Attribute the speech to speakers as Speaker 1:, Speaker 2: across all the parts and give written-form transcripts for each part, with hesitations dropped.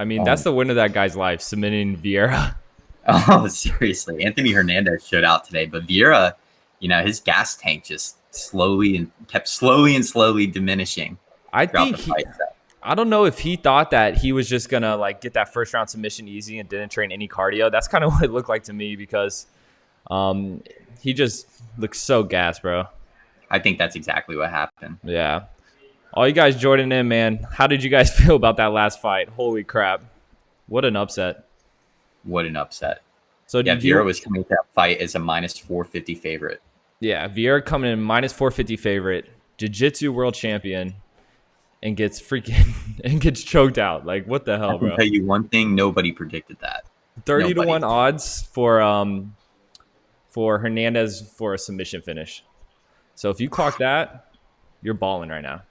Speaker 1: I mean, that's the win of that guy's life, submitting Vieira.
Speaker 2: Oh, seriously. Anthony Hernandez showed out today, but Vieira, his gas tank just kept slowly diminishing
Speaker 1: I
Speaker 2: throughout
Speaker 1: think
Speaker 2: the fight.
Speaker 1: I don't know if he thought that he was just going to like get that first round submission easy and didn't train any cardio. That's kind of what it looked like to me because he just looks so gassed, bro.
Speaker 2: I think that's exactly what happened.
Speaker 1: Yeah. All you guys joining in, man. How did you guys feel about that last fight? Holy crap. What an upset.
Speaker 2: What an upset.
Speaker 1: So
Speaker 2: yeah, Vieira was coming to that fight as a minus 450 favorite.
Speaker 1: Yeah, Vieira coming in minus 450 favorite, jiu-jitsu world champion, and gets choked out. Like, what the hell, bro?
Speaker 2: I can tell you one thing, nobody predicted that.
Speaker 1: 30-1 odds for Hernandez for a submission finish. So if you clock that, you're balling right now.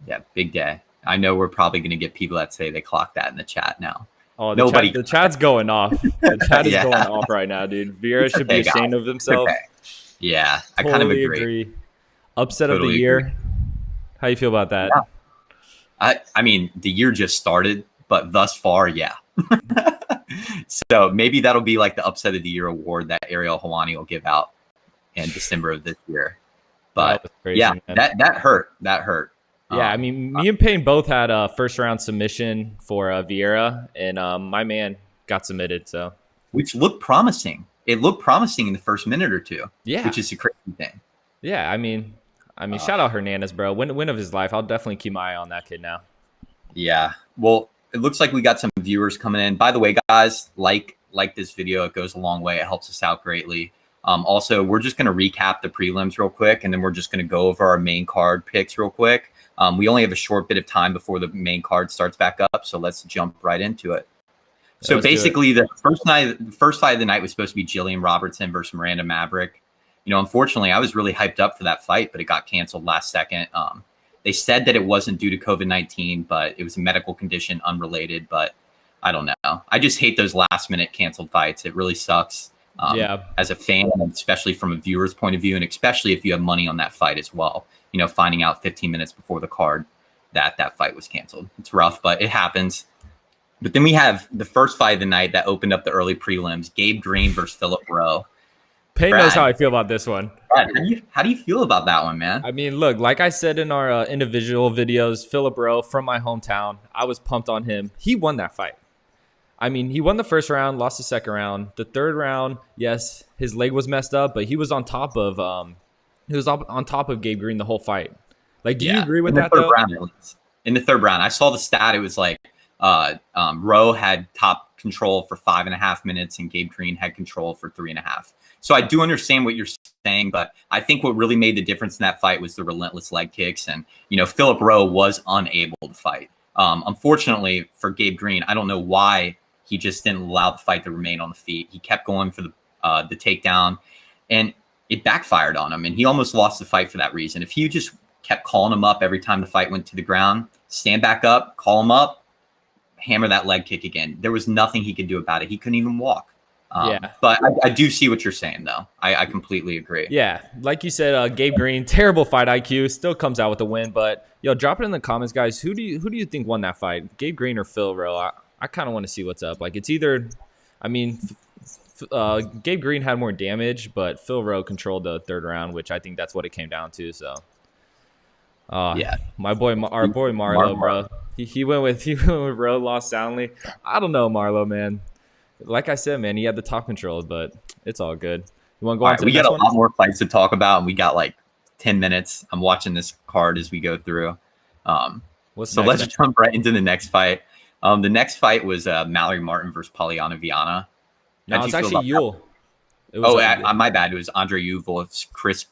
Speaker 2: Yeah, big day. I know we're probably going to get people that say they clocked that in the chat now.
Speaker 1: Oh, the chat's going off. The chat is going off right now, dude. Vieira should be ashamed of himself.
Speaker 2: Okay. Yeah, I kind of agree.
Speaker 1: Upset of the year. How you feel about that?
Speaker 2: Yeah. I mean, the year just started, but thus far, yeah. So maybe that'll be like the upset of the year award that Ariel Helwani will give out in December of this year. But crazy, yeah, man. that hurt. That hurt.
Speaker 1: Yeah, I mean, me and Payne both had a first-round submission for Vieira, and my man got submitted. So,
Speaker 2: which looked promising. It looked promising in the first minute or two.
Speaker 1: Yeah,
Speaker 2: which is a crazy thing.
Speaker 1: Yeah, I mean, shout out Hernandez, bro. Win of his life. I'll definitely keep my eye on that kid now.
Speaker 2: Yeah. Well, it looks like we got some viewers coming in. By the way, guys, like this video. It goes a long way. It helps us out greatly. Also, we're just going to recap the prelims real quick, and then we're just going to go over our main card picks real quick. We only have a short bit of time before the main card starts back up, so let's jump right into it. So basically, the first fight of the night was supposed to be Jillian Robertson versus Miranda Maverick. Unfortunately, I was really hyped up for that fight, but it got canceled last second. They said that it wasn't due to COVID-19, but it was a medical condition unrelated. But I don't know. I just hate those last-minute canceled fights. It really sucks. As a fan, especially from a viewer's point of view, and especially if you have money on that fight as well. Finding out 15 minutes before the card that fight was canceled. It's rough, but it happens. But then we have the first fight of the night that opened up the early prelims, Gabe Green versus Philip Rowe.
Speaker 1: Payne knows how I feel about this one.
Speaker 2: Brad, how do you feel about that one, man?
Speaker 1: I mean, look, like I said in our individual videos, Philip Rowe from my hometown, I was pumped on him. He won that fight. I mean, he won the first round, lost the second round. The third round, yes, his leg was messed up, but he was on top of Gabe Green the whole fight. Like, do you agree with that, though?
Speaker 2: In the third round, I saw the stat. It was like Rowe had top control for 5.5 minutes, and Gabe Green had control for 3.5. So I do understand what you're saying, but I think what really made the difference in that fight was the relentless leg kicks. And, Philip Rowe was unable to fight. Unfortunately for Gabe Green, I don't know why he just didn't allow the fight to remain on the feet. He kept going for the takedown, and it backfired on him, and he almost lost the fight for that reason. If he just kept calling him up every time the fight went to the ground, stand back up, call him up, hammer that leg kick again, there was nothing he could do about it. He couldn't even walk. But I do see what you're saying, though. I completely agree.
Speaker 1: Yeah, like you said, Gabe Green, terrible fight IQ, still comes out with the win. But drop it in the comments, guys. Who do you think won that fight, Gabe Green or Phil Rowe? I kind of want to see what's up. Like, it's either, I mean, Gabe Green had more damage, but Phil Rowe controlled the third round, which I think that's what it came down to. So, our boy Marlo, bro, he went with Rowe, lost soundly. I don't know, Marlo, man. Like I said, man, he had the top control, but it's all good. You want to go on to the next one?
Speaker 2: We got a lot more fights to talk about, and we got like 10 minutes. I'm watching this card as we go through. Let's jump right into the next fight. The next fight was Mallory Martin versus Polyana Viana.
Speaker 1: No, it's actually Yule.
Speaker 2: My bad. It was Andre Ewell with Chris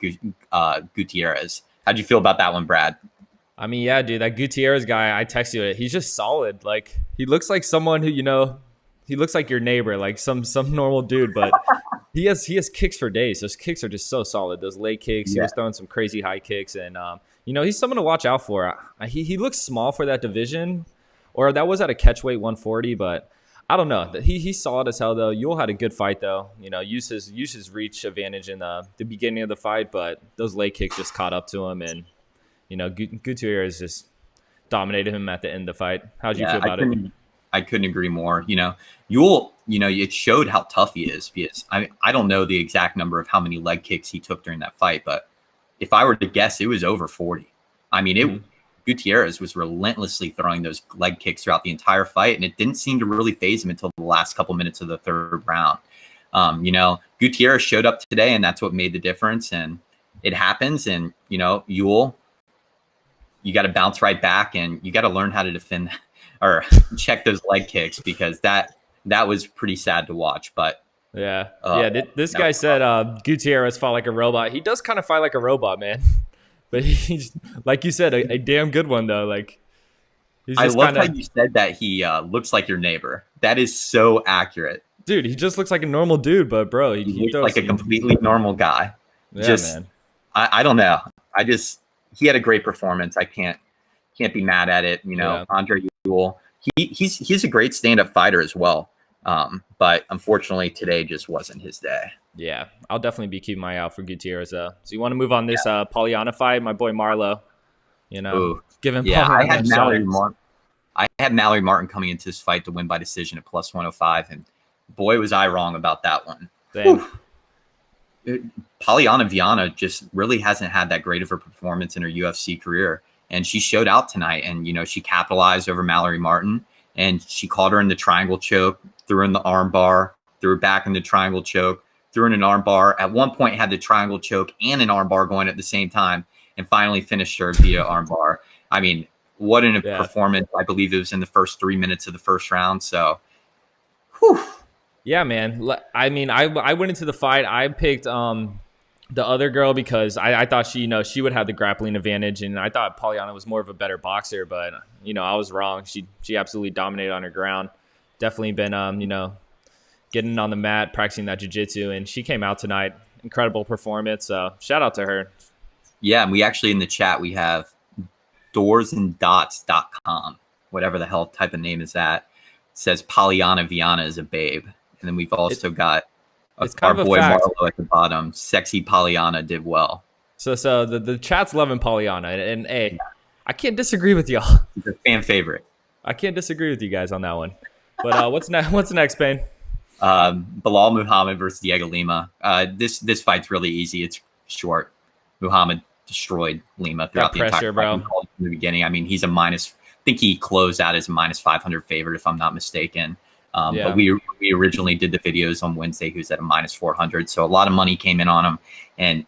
Speaker 2: Gutierrez. How'd you feel about that one, Brad?
Speaker 1: I mean, yeah, dude, that Gutierrez guy, I texted you it. He's just solid. Like, he looks like someone who, he looks like your neighbor, like some normal dude, but he has kicks for days. Those kicks are just so solid. Those leg kicks, He was throwing some crazy high kicks, and he's someone to watch out for. He looks small for that division, or that was at a catchweight 140, but I don't know. He's solid as hell, though. Yule had a good fight, though. Use his reach advantage in the beginning of the fight, but those leg kicks just caught up to him, and Gutierrez just dominated him at the end of the fight. How'd you feel about it?
Speaker 2: I couldn't agree more. You'll, it showed how tough he is, because I don't know the exact number of how many leg kicks he took during that fight, but if I were to guess, it was over 40. I mean, Gutierrez was relentlessly throwing those leg kicks throughout the entire fight, and it didn't seem to really phase him until the last couple minutes of the third round. Gutierrez showed up today, and that's what made the difference. And it happens. And, you got to bounce right back, and you got to learn how to defend or check those leg kicks, because that was pretty sad to watch. But
Speaker 1: this guy said Gutierrez fought like a robot. He does kind of fight like a robot, man. But he's, like you said, a damn good one, though. Like,
Speaker 2: I love how you said that he looks like your neighbor. That is so accurate.
Speaker 1: Dude, he just looks like a normal dude, but bro,
Speaker 2: he looks like a completely normal guy.
Speaker 1: Yeah, man.
Speaker 2: I don't know. He had a great performance. I can't be mad at it. Andre Ewell, he's a great stand-up fighter as well. But unfortunately today just wasn't his day.
Speaker 1: Yeah, I'll definitely be keeping my eye out for Gutierrez. So you want to move on this Polyana fight? My boy Marlo, give him.
Speaker 2: Yeah, I had Mallory Martin coming into this fight to win by decision at plus 105, and boy was I wrong about that one. Polyana Viana just really hasn't had that great of a performance in her UFC career, and she showed out tonight. And she capitalized over Mallory Martin, and she caught her in the triangle choke, threw her in the arm bar, threw her back in the triangle choke, threw in an arm bar. At one point had the triangle choke and an arm bar going at the same time, and finally finished her via arm bar. I mean, what a performance. I believe it was in the first 3 minutes of the first round. So, whew.
Speaker 1: Yeah, man. I mean, I went into the fight. I picked the other girl because I thought she would have the grappling advantage, and I thought Polyana was more of a better boxer, but I was wrong. She absolutely dominated on her ground. Definitely been getting on the mat, practicing that jiu-jitsu, and she came out tonight. Incredible performance. So shout out to her.
Speaker 2: Yeah, and we actually in the chat we have doorsanddots.com, whatever the hell type of name is that. It says Polyana Viana is a babe. And then we've also got our boy Marlo at the bottom. Sexy Polyana did well.
Speaker 1: So the chat's loving Polyana, and hey, I can't disagree with y'all.
Speaker 2: He's a fan favorite.
Speaker 1: I can't disagree with you guys on that one. But what's next? What's next, Payne?
Speaker 2: Bilal Muhammad versus Diego Lima. This fight's really easy. It's short. Muhammad destroyed Lima throughout the entire fight from the beginning. I mean, he's I think he closed out as a minus 500 favorite, if I'm not mistaken. But we originally did the videos on Wednesday. He was at a minus 400. So a lot of money came in on him. And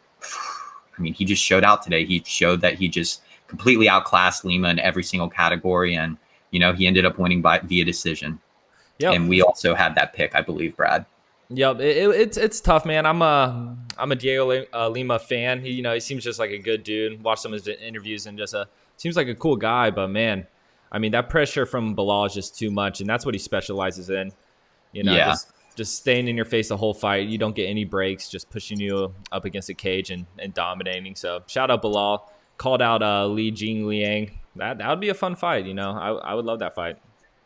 Speaker 2: I mean, he just showed out today. He showed that he just completely outclassed Lima in every single category. And, he ended up winning via decision. Yep. And we also had that pick, I believe, Brad.
Speaker 1: Yep. It's tough, man. I'm a Diego Lima fan. He seems just like a good dude. Watched some of his interviews and just seems like a cool guy, but man, I mean, that pressure from Bilal is just too much, and that's what he specializes in. Just staying in your face the whole fight. You don't get any breaks, just pushing you up against the cage and dominating. So shout out Bilal. Called out Li Jingliang. That would be a fun fight. I would love that fight.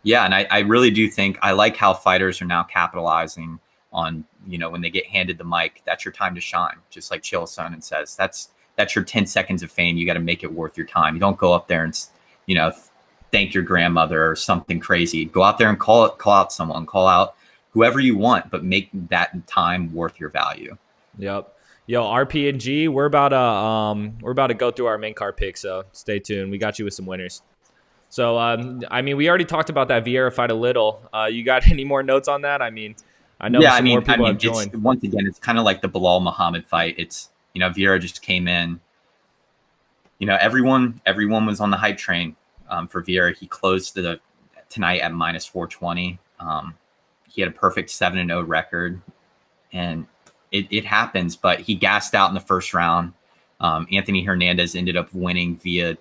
Speaker 2: Yeah, and I really do think I like how fighters are now capitalizing on, when they get handed the mic, that's your time to shine. Just like Chael Sonnen says, that's your 10 seconds of fame. You got to make it worth your time. You don't go up there and, thank your grandmother or something crazy. Go out there and call out someone, call out whoever you want, but make that time worth your value.
Speaker 1: Yep. Yo, RP and G, we're about to go through our main card picks, so stay tuned. We got you with some winners. So, I mean, we already talked about that Vieira fight a little. You got any more notes on that? I mean, I know more people have joined.
Speaker 2: Once again, it's kind of like the Bilal Muhammad fight. It's, Vieira just came in. Everyone was on the hype train for Vieira. He closed tonight at minus 420. He had a perfect 7-0 record, and it happens, but he gassed out in the first round. Anthony Hernandez ended up winning via,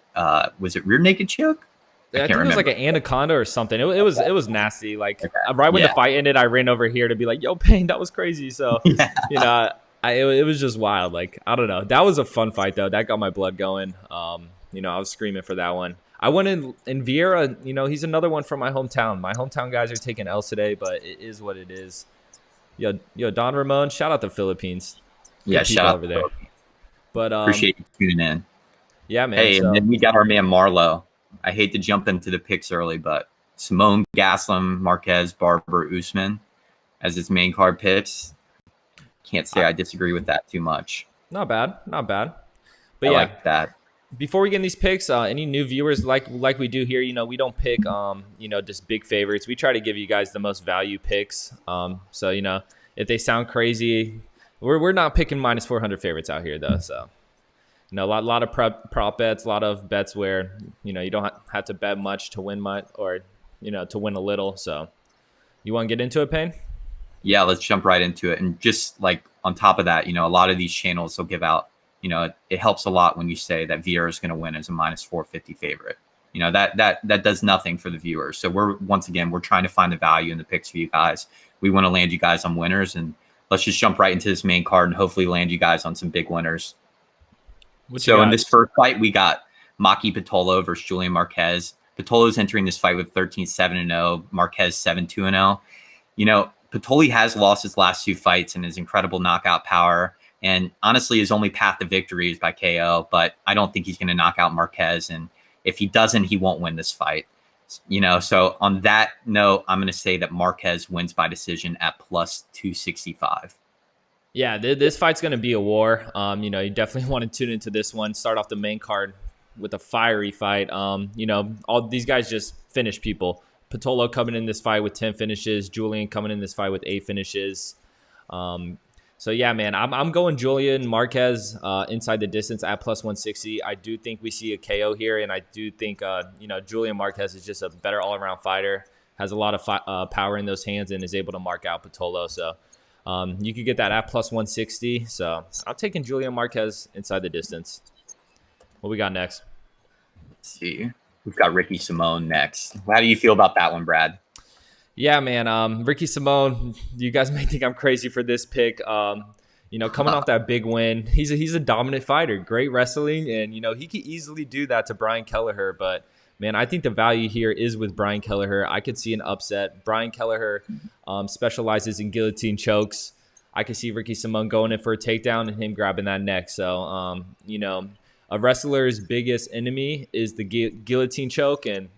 Speaker 2: was it rear naked choke?
Speaker 1: I think it was like an anaconda or something. It was nasty. Like right when the fight ended, I ran over here to be like, "Yo, Payne, that was crazy." So it was just wild. Like I don't know. That was a fun fight though. That got my blood going. I was screaming for that one. I went in Vieira. He's another one from my hometown. My hometown guys are taking L's today, but it is what it is. Yo, Don Ramon, shout out the Philippines.
Speaker 2: Yeah, shout out
Speaker 1: over there. But
Speaker 2: appreciate you tuning in.
Speaker 1: Yeah, man.
Speaker 2: Hey, and then we got our man Marlo. I hate to jump into the picks early, but Simone, Gaslam, Marquez, Barber, Usman as his main card picks. Can't say I disagree with that too much.
Speaker 1: Not bad, not bad. But
Speaker 2: I
Speaker 1: yeah,
Speaker 2: like that.
Speaker 1: before we get in these picks, any new viewers like we do here, we don't pick just big favorites. We try to give you guys the most value picks. So if they sound crazy, we're not picking minus 400 favorites out here though. So a lot of prop bets, a lot of bets where you don't have to bet much to win much, or to win a little. So you want to get into it, Payne?
Speaker 2: Yeah, let's jump right into it. And just like on top of that, a lot of these channels will give out, it helps a lot when you say that Vieira is going to win as a minus 450 favorite. That does nothing for the viewers. So we're trying to find the value in the picks for you guys. We want to land you guys on winners, and let's just jump right into this main card and hopefully land you guys on some big winners. So in this first fight, we got Maki Patolo versus Julian Marquez. Patolo's entering this fight with 13-7-0, Marquez 7-2-0. Patolo has lost his last 2 fights and his incredible knockout power. And honestly, his only path to victory is by KO. But I don't think he's going to knock out Marquez. And if he doesn't, he won't win this fight. So on that note, I'm going to say that Marquez wins by decision at plus 265.
Speaker 1: Yeah, this fight's going to be a war. You definitely want to tune into this one. Start off the main card with a fiery fight. All these guys just finish people. Patolo coming in this fight with 10 finishes. Julian coming in this fight with 8 finishes. So yeah, man, I'm going Julian Marquez inside the distance at plus 160. I do think we see a KO here, and I do think Julian Marquez is just a better all-around fighter. Has a lot of power in those hands and is able to mark out Patolo. So you could get that at plus 160. So I'm taking Julian Marquez inside the distance. What we got next?
Speaker 2: Let's see. We've got Ricky Simone next. How do you feel about that one, Brad?
Speaker 1: Yeah, man. Ricky Simone, you guys may think I'm crazy for this pick. Coming off that big win, he's a dominant fighter, great wrestling, and he could easily do that to Brian Kelleher. But man, I think the value here is with Brian Kelleher. I could see an upset. Brian Kelleher specializes in guillotine chokes. I could see Ricky Simone going in for a takedown and him grabbing that neck. So, a wrestler's biggest enemy is the guillotine choke, and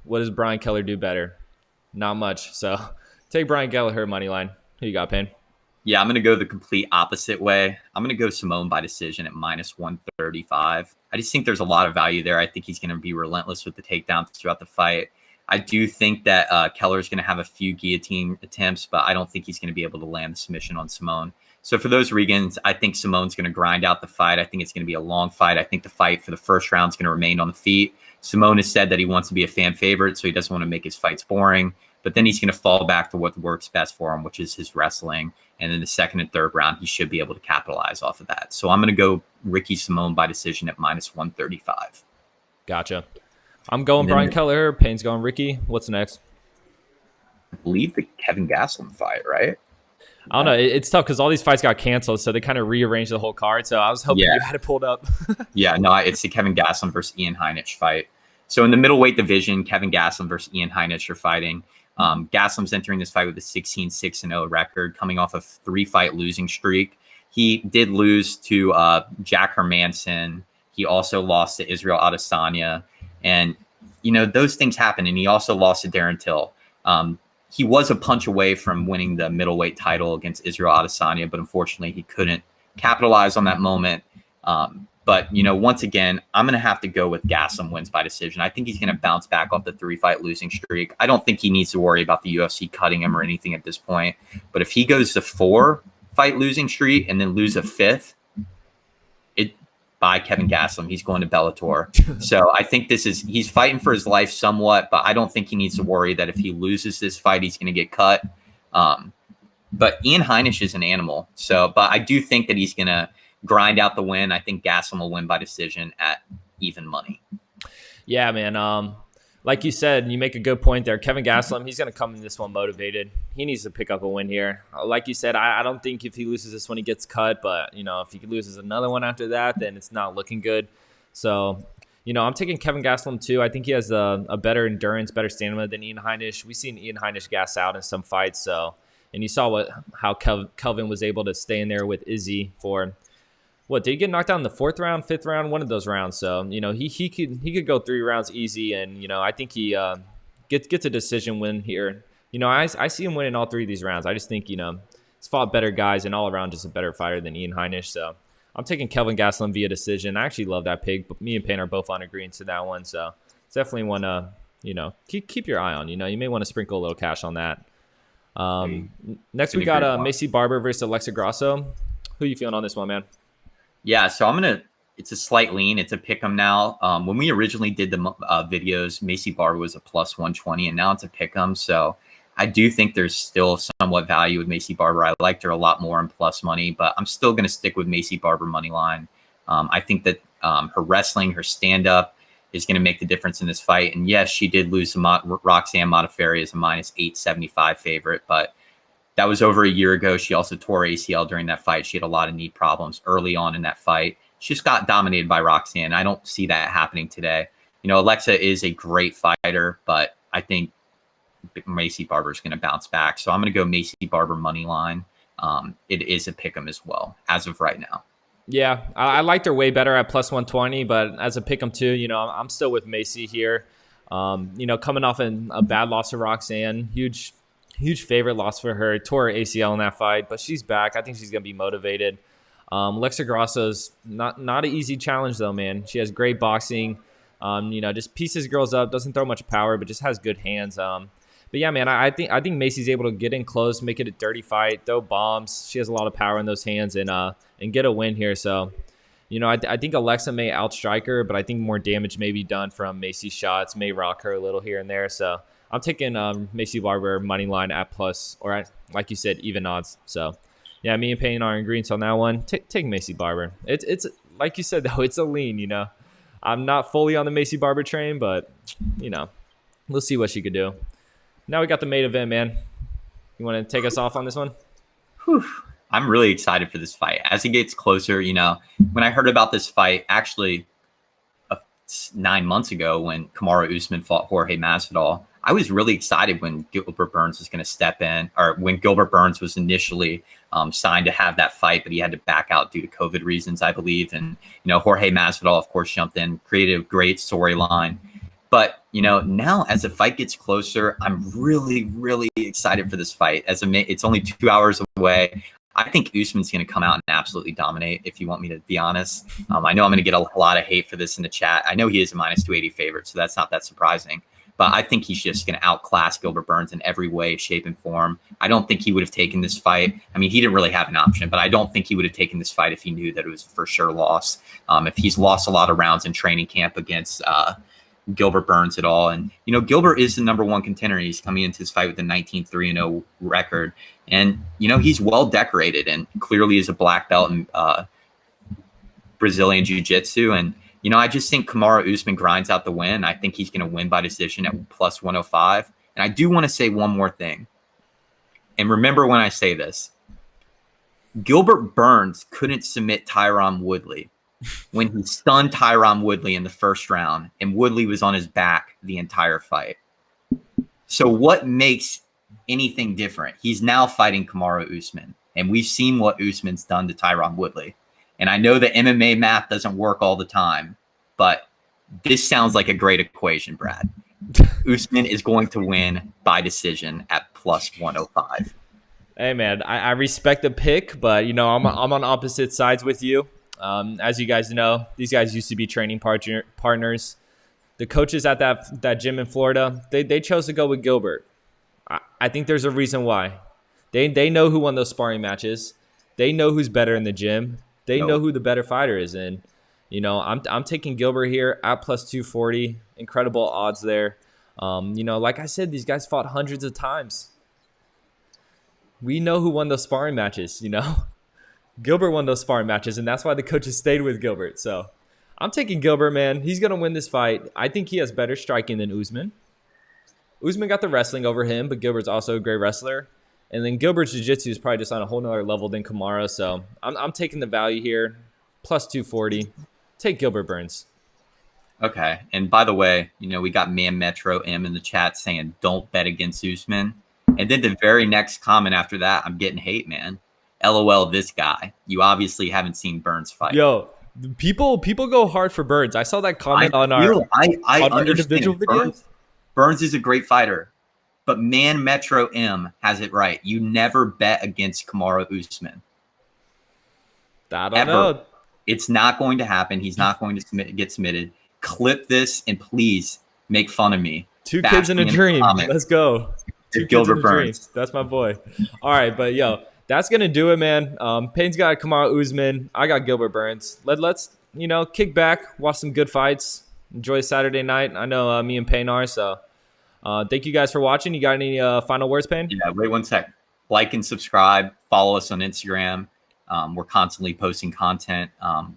Speaker 1: what does Brian Kelleher do better? Not much. So take Brian Kelleher money line. Who you got, Payne?
Speaker 2: Yeah, I'm going to go the complete opposite way. I'm going to go Simone by decision at minus 135. I just think there's a lot of value there. I think he's going to be relentless with the takedowns throughout the fight. I do think that Keller's going to have a few guillotine attempts, but I don't think he's going to be able to land the submission on Simone. So for those reasons, I think Simone's going to grind out the fight. I think it's going to be a long fight. I think the fight for the first round is going to remain on the feet. Simone has said that he wants to be a fan favorite, so he doesn't want to make his fights boring. But then he's going to fall back to what works best for him, which is his wrestling. And in the second and third round, he should be able to capitalize off of that. So I'm going to go Ricky Simone by decision at minus 135.
Speaker 1: Gotcha. I'm going Brian Kelleher. Payne's going Ricky. What's next?
Speaker 2: I believe the Kevin Gastelum fight, right?
Speaker 1: I don't know. It's tough because all these fights got canceled, so they kind of rearranged the whole card. So I was hoping you had it pulled up.
Speaker 2: Yeah, no, it's the Kevin Gastelum versus Ian Heinisch fight. So in the middleweight division, Kevin Gastelum versus Ian Heinisch are fighting. Gastelum's entering this fight with a 16-6-0 record, coming off a 3-fight losing streak. He did lose to Jack Hermanson. He also lost to Israel Adesanya. And, those things happen. And he also lost to Darren Till. He was a punch away from winning the middleweight title against Israel Adesanya, but unfortunately he couldn't capitalize on that moment. But, once again, I'm going to have to go with Gastelum wins by decision. I think he's going to bounce back off the 3-fight losing streak. I don't think he needs to worry about the UFC cutting him or anything at this point. But if he goes to 4-fight losing streak and then lose a 5th, by Kevin Gastelum, he's going to Bellator. So I think he's fighting for his life somewhat, but I don't think he needs to worry that if he loses this fight, he's going to get cut. But Ian Heinisch is an animal. But I do think that he's going to grind out the win. I think Gastelum will win by decision at even money.
Speaker 1: Yeah, man. Like you said, you make a good point there. Kevin Gastelum, he's going to come in this one motivated. He needs to pick up a win here. Like you said, I don't think if he loses this one, he gets cut. But, if he loses another one after that, then it's not looking good. So, I'm taking Kevin Gastelum too. I think he has a better endurance, better stamina than Ian Heinisch. We've seen Ian Heinisch gas out in some fights. So, and you saw how Kelvin was able to stay in there with Izzy for – what, did he get knocked out in the 4th round, 5th round, one of those rounds? So, he could go 3 rounds easy, and I think he gets a decision win here. I see him winning all 3 of these rounds. I just think, he's fought better guys and all around just a better fighter than Ian Heinisch. So I'm taking Kelvin Gastelum via decision. I actually love that pick, but me and Payne are both on agreement to that one. So it's definitely one to, keep your eye on. You may want to sprinkle a little cash on that. Next we got Macy Barber versus Alexa Grosso. Who you feeling on this one, man?
Speaker 2: Yeah, so it's a slight lean. It's a pick 'em now. When we originally did the videos, Macy Barber was a plus 120, and now it's a pick 'em. So I do think there's still somewhat value with Macy Barber. I liked her a lot more in plus money, but I'm still going to stick with Macy Barber money line. I think that her wrestling, her stand-up is going to make the difference in this fight. And yes, she did lose to Roxanne Modafferi as a minus 875 favorite, but that was over a year ago. She also tore ACL during that fight. She had a lot of knee problems early on in that fight. She just got dominated by Roxanne. I don't see that happening today. Alexa is a great fighter, but I think Macy Barber is going to bounce back. So I'm going to go Macy Barber money line. It is a pick 'em as well as of right now.
Speaker 1: Yeah, I liked her way better at plus 120, but as a pick 'em too, I'm still with Macy here. Coming off a bad loss to Roxanne, huge favorite loss for her. Tore her ACL in that fight, but she's back. I think she's going to be motivated. Alexa Grosso's not an easy challenge though, man. She has great boxing. Just pieces girls up, doesn't throw much power, but just has good hands. But yeah, man, I think Macy's able to get in close, make it a dirty fight, throw bombs. She has a lot of power in those hands and get a win here. So, I think Alexa may outstrike her, but I think more damage may be done from Macy's shots, may rock her a little here and there. So I'm taking Macy Barber money line at plus, or at, like you said, even odds. So yeah, me and Payne are in agreement on that one. Take Macy Barber. It's like you said though, it's a lean. I'm not fully on the Macy Barber train, but we'll see what she could do. Now we got the main event, man. You want to take us off on this one?
Speaker 2: Whew. I'm really excited for this fight. As it gets closer, when I heard about this fight, actually 9 months ago when Kamaru Usman fought Jorge Masvidal, I was really excited when Gilbert Burns was going to step in, or when Gilbert Burns was initially signed to have that fight, but he had to back out due to COVID reasons, I believe. And, Jorge Masvidal, of course, jumped in, created a great storyline. But, now as the fight gets closer, I'm really, really excited for this fight. It's only 2 hours away. I think Usman's going to come out and absolutely dominate, if you want me to be honest. I know I'm going to get a lot of hate for this in the chat. I know he is a minus 280 favorite, so that's not that surprising. But I think he's just going to outclass Gilbert Burns in every way, shape, and form. I don't think he would have taken this fight. I mean, he didn't really have an option, but I don't think he would have taken this fight if he knew that it was for sure loss. If he's lost a lot of rounds in training camp against Gilbert Burns at all. And, Gilbert is the number one contender. He's coming into this fight with a 19-3-0 record. And, he's well decorated and clearly is a black belt in Brazilian Jiu-Jitsu. And, I just think Kamaru Usman grinds out the win. I think he's going to win by decision at plus 105. And I do want to say one more thing. And remember when I say this, Gilbert Burns couldn't submit Tyron Woodley when he stunned Tyron Woodley in the first round, and Woodley was on his back the entire fight. So what makes anything different? He's now fighting Kamaru Usman, and we've seen what Usman's done to Tyron Woodley. And I know that MMA math doesn't work all the time, but this sounds like a great equation, Brad. Usman is going to win by decision at plus 105.
Speaker 1: Hey, man, I respect the pick, but, I'm on opposite sides with you. As you guys know, these guys used to be training partners. The coaches at that gym in Florida, they chose to go with Gilbert. I think there's a reason why. They know who won those sparring matches. They know who's better in the gym. They know who the better fighter is. And, I'm taking Gilbert here at plus 240. Incredible odds there. Like I said, these guys fought hundreds of times. We know who won those sparring matches, Gilbert won those sparring matches, and that's why the coaches stayed with Gilbert. So I'm taking Gilbert, man. He's going to win this fight. I think he has better striking than Usman. Usman got the wrestling over him, but Gilbert's also a great wrestler. And then Gilbert's jiu-jitsu is probably just on a whole nother level than Kamaru. So I'm taking the value here, plus 240. Take Gilbert Burns.
Speaker 2: Okay. And by the way, we got Man Metro M in the chat saying don't bet against Usman. And then the very next comment after that, I'm getting hate, man. LOL, this guy. You obviously haven't seen Burns fight.
Speaker 1: Yo, people go hard for Burns. I saw that comment on our
Speaker 2: individual
Speaker 1: videos.
Speaker 2: Burns is a great fighter, but Man Metro M has it right. You never bet against Kamaru Usman.
Speaker 1: I don't
Speaker 2: Ever.
Speaker 1: know.
Speaker 2: It's not going to happen. He's not going to get submitted. Clip this and please make fun of me.
Speaker 1: Two kids in a dream. Let's go. Two kids in a dream. That's my boy. All right, but yo, that's gonna do it, man. Payne's got Kamaru Usman. I got Gilbert Burns. Let's kick back, watch some good fights, enjoy Saturday night. I know me and Payne are. So thank you guys for watching. You got any final words, Payne?
Speaker 2: Yeah, wait 1 sec. Like and subscribe. Follow us on Instagram. We're constantly posting content.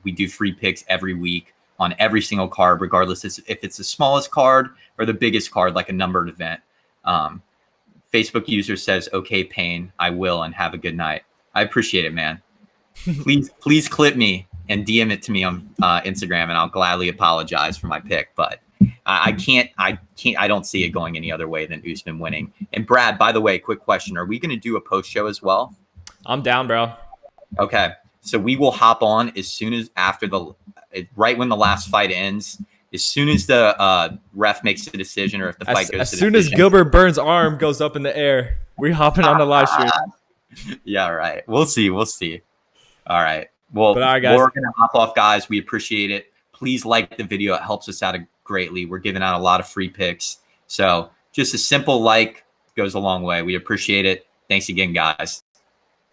Speaker 2: We do free picks every week on every single card, regardless if it's the smallest card or the biggest card, like a numbered event. Facebook user says, "Okay, Payne, I will, and have a good night." I appreciate it, man. Please clip me and DM it to me on Instagram, and I'll gladly apologize for my pick. But I don't see it going any other way than Usman winning. And Brad, by the way, quick question: are we going to do a post show as well?
Speaker 1: I'm down, bro.
Speaker 2: Okay, so we will hop on as soon as right when the last fight ends. As soon as the ref makes a decision, or if the fight goes
Speaker 1: as soon as Gilbert Burns' arm goes up in the air, we're hopping on the live stream.
Speaker 2: Yeah, right. We'll see. All right. Well,
Speaker 1: all right, guys.
Speaker 2: We're gonna hop off, guys. We appreciate it. Please like the video; it helps us out greatly. We're giving out a lot of free picks, so just a simple like goes a long way. We appreciate it. Thanks again, guys.